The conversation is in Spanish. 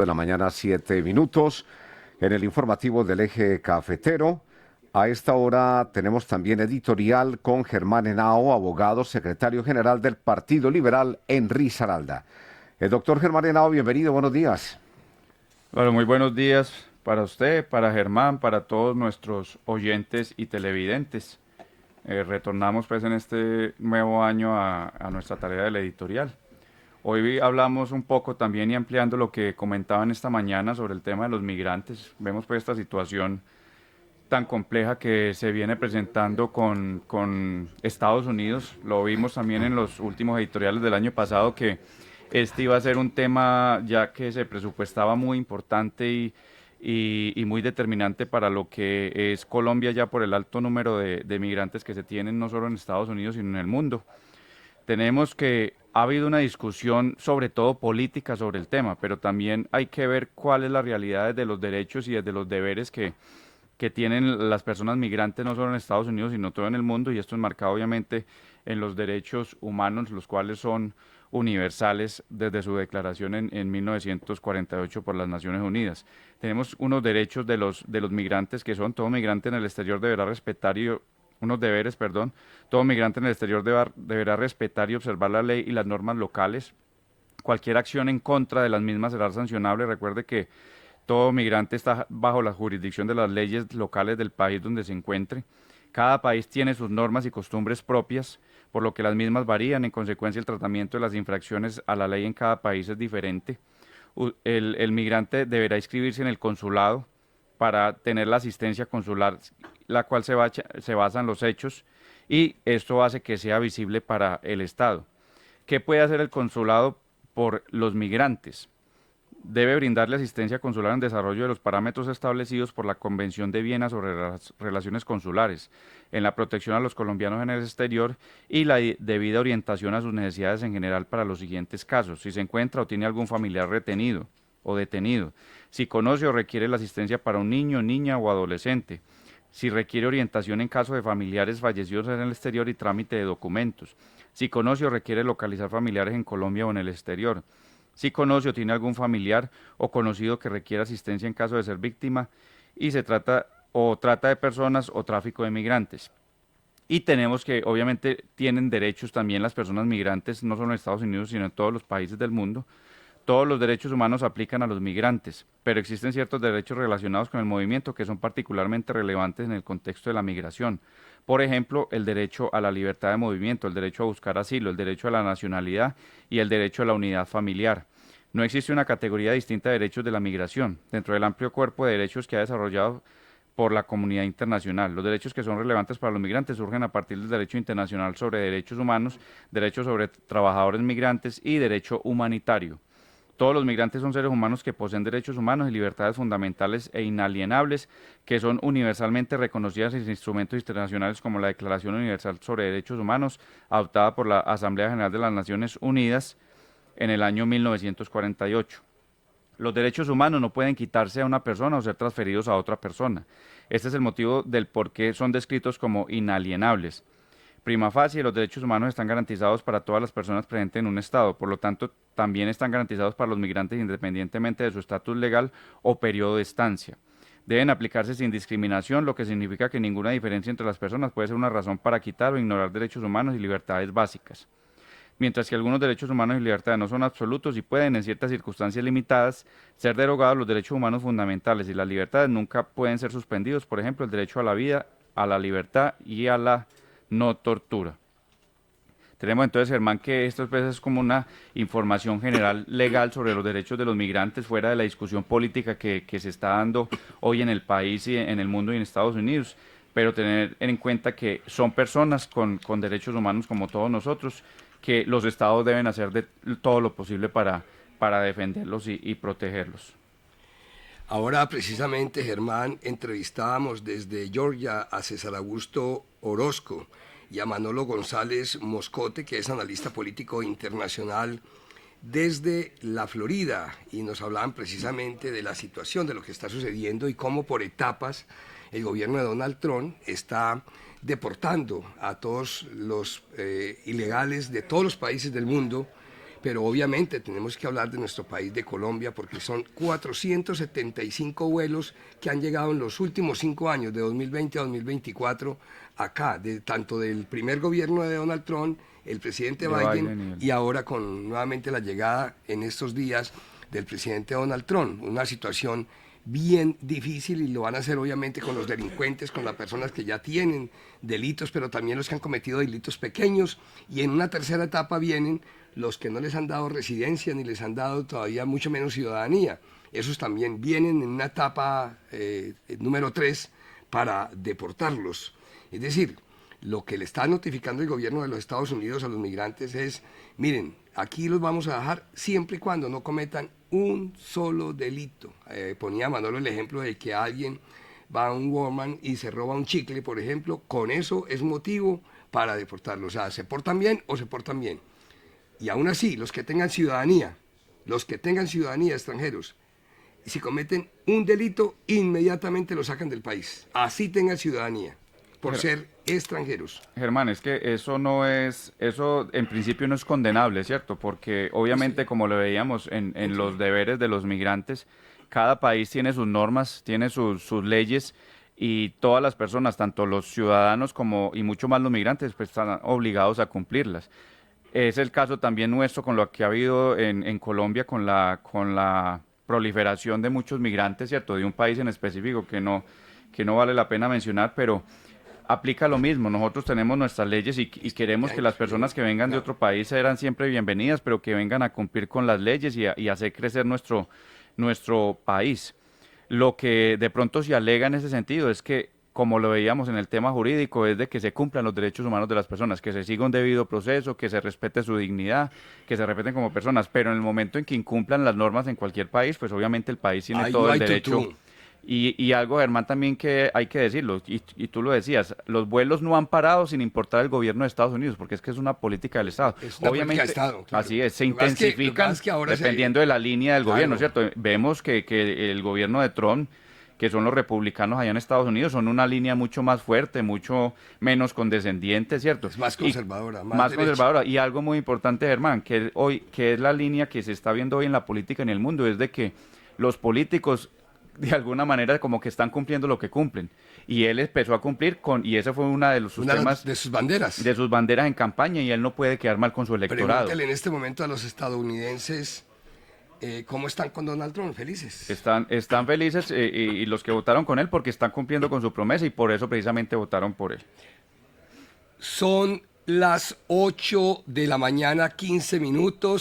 De la mañana, 7 minutos, en el informativo del Eje Cafetero. A esta hora tenemos también editorial con Germán Henao, abogado, secretario general del Partido Liberal en Risaralda. El doctor Germán Henao, bienvenido, buenos días. Bueno, muy buenos días para usted, para Germán, para todos nuestros oyentes y televidentes. Retornamos pues en este nuevo año a nuestra tarea del editorial. Hoy hablamos un poco también y ampliando lo que comentaban esta mañana sobre el tema de los migrantes. Vemos pues esta situación tan compleja que se viene presentando con Estados Unidos. Lo vimos también en los últimos editoriales del año pasado que este iba a ser un tema ya que se presupuestaba muy importante y muy determinante para lo que es Colombia ya por el alto número de migrantes que se tienen no solo en Estados Unidos sino en el mundo. Tenemos que ha habido una discusión sobre todo política sobre el tema, pero también hay que ver cuál es la realidad de los derechos y de los deberes que tienen las personas migrantes no solo en Estados Unidos, sino todo en el mundo, y esto enmarcado obviamente en los derechos humanos, los cuales son universales desde su declaración en 1948 por las Naciones Unidas. Tenemos unos derechos de los migrantes que son: todo migrante en el exterior deberá respetar unos deberes, perdón, todo migrante en el exterior deberá respetar y observar la ley y las normas locales. Cualquier acción en contra de las mismas será sancionable. Recuerde que todo migrante está bajo la jurisdicción de las leyes locales del país donde se encuentre. Cada país tiene sus normas y costumbres propias, por lo que las mismas varían. En consecuencia, el tratamiento de las infracciones a la ley en cada país es diferente. El migrante deberá inscribirse en el consulado para tener la asistencia consular, la cual se basa en los hechos, y esto hace que sea visible para el Estado. ¿Qué puede hacer el consulado por los migrantes? Debe brindarle asistencia consular en desarrollo de los parámetros establecidos por la Convención de Viena sobre las relaciones consulares, en la protección a los colombianos en el exterior y la debida orientación a sus necesidades en general para los siguientes casos: si se encuentra o tiene algún familiar retenido o detenido, si conoce o requiere la asistencia para un niño, niña o adolescente, si requiere orientación en caso de familiares fallecidos en el exterior y trámite de documentos, si conoce o requiere localizar familiares en Colombia o en el exterior, si conoce o tiene algún familiar o conocido que requiera asistencia en caso de ser víctima y se trata o trata de personas o tráfico de migrantes. Y tenemos que, obviamente, tienen derechos también las personas migrantes, no solo en Estados Unidos, sino en todos los países del mundo. Todos los derechos humanos aplican a los migrantes, pero existen ciertos derechos relacionados con el movimiento que son particularmente relevantes en el contexto de la migración. Por ejemplo, el derecho a la libertad de movimiento, el derecho a buscar asilo, el derecho a la nacionalidad y el derecho a la unidad familiar. No existe una categoría distinta de derechos de la migración dentro del amplio cuerpo de derechos que ha desarrollado por la comunidad internacional. Los derechos que son relevantes para los migrantes surgen a partir del derecho internacional sobre derechos humanos, derechos sobre trabajadores migrantes y derecho humanitario. Todos los migrantes son seres humanos que poseen derechos humanos y libertades fundamentales e inalienables que son universalmente reconocidas en instrumentos internacionales como la Declaración Universal sobre Derechos Humanos, adoptada por la Asamblea General de las Naciones Unidas en el año 1948. Los derechos humanos no pueden quitarse a una persona o ser transferidos a otra persona. Este es el motivo del por qué son descritos como inalienables. Prima facie, los derechos humanos están garantizados para todas las personas presentes en un Estado, por lo tanto, también están garantizados para los migrantes independientemente de su estatus legal o periodo de estancia. Deben aplicarse sin discriminación, lo que significa que ninguna diferencia entre las personas puede ser una razón para quitar o ignorar derechos humanos y libertades básicas. Mientras que algunos derechos humanos y libertades no son absolutos y pueden, en ciertas circunstancias limitadas, ser derogados, los derechos humanos fundamentales y las libertades nunca pueden ser suspendidos. Por ejemplo, el derecho a la vida, a la libertad y a la no tortura. Tenemos entonces, Germán, que esto pues, es como una información general legal sobre los derechos de los migrantes fuera de la discusión política que se está dando hoy en el país y en el mundo y en Estados Unidos, pero tener en cuenta que son personas con derechos humanos como todos nosotros, que los estados deben hacer de todo lo posible para defenderlos y protegerlos. Ahora precisamente, Germán, entrevistábamos desde Georgia a César Augusto Orozco y a Manolo González Moscote, que es analista político internacional desde la Florida, y nos hablaban precisamente de la situación, de lo que está sucediendo y cómo por etapas el gobierno de Donald Trump está deportando a todos los ilegales de todos los países del mundo pero obviamente tenemos que hablar de nuestro país, de Colombia, porque son 475 vuelos que han llegado en los últimos 5 años, de 2020 a 2024, acá, tanto del primer gobierno de Donald Trump, el presidente Biden y ahora con nuevamente la llegada en estos días del presidente Donald Trump. Una situación bien difícil, y lo van a hacer obviamente con los delincuentes, con las personas que ya tienen delitos, pero también los que han cometido delitos pequeños, y en una tercera etapa vienen los que no les han dado residencia ni les han dado todavía mucho menos ciudadanía. Esos también vienen en una etapa número 3 para deportarlos. Es decir, lo que le está notificando el gobierno de los Estados Unidos a los migrantes es, miren, aquí los vamos a dejar siempre y cuando no cometan un solo delito. Ponía Manolo el ejemplo de que alguien va a un Walmart y se roba un chicle, por ejemplo, con eso es motivo para deportarlos. O sea, se portan bien o se portan bien. Y aún así, los que tengan ciudadanía extranjeros, si cometen un delito, inmediatamente lo sacan del país. Así tengan ciudadanía, por ser extranjeros. Germán, es que eso en principio no es condenable, ¿cierto? Porque obviamente, como lo veíamos en los deberes de los migrantes, cada país tiene sus normas, tiene sus leyes, y todas las personas, tanto los ciudadanos como y mucho más los migrantes, pues están obligados a cumplirlas. Es el caso también nuestro con lo que ha habido en Colombia con la proliferación de muchos migrantes, ¿cierto? De un país en específico que no vale la pena mencionar, pero aplica lo mismo. Nosotros tenemos nuestras leyes y queremos que las personas que vengan de otro país serán siempre bienvenidas, pero que vengan a cumplir con las leyes y hacer crecer nuestro país. Lo que de pronto se alega en ese sentido es que, como lo veíamos en el tema jurídico, es de que se cumplan los derechos humanos de las personas, que se siga un debido proceso, que se respete su dignidad, que se respeten como personas, pero en el momento en que incumplan las normas en cualquier país, pues obviamente el país tiene todo el derecho. Y algo, Germán, también que hay que decirlo, y tú lo decías, los vuelos no han parado sin importar el gobierno de Estados Unidos, porque es que es una política del Estado. Es una obviamente, política del Estado, claro. Así es, se intensifican dependiendo de la línea del gobierno, ¿cierto? Vemos que el gobierno de Trump, que son los republicanos allá en Estados Unidos, son una línea mucho más fuerte, mucho menos condescendiente, ¿cierto? Es más conservadora. Más conservadora. Y algo muy importante, Germán, que es la línea que se está viendo hoy en la política en el mundo, es de que los políticos de alguna manera como que están cumpliendo lo que cumplen. Y él empezó a cumplir y ese fue una de sus temas. De sus banderas. De sus banderas en campaña, y él no puede quedar mal con su electorado. Pregúntale en este momento a los estadounidenses cómo están con Donald Trump, felices. Están felices, y los que votaron con él, porque están cumpliendo con su promesa y por eso precisamente votaron por él. Son las 8 de la mañana, 15 minutos.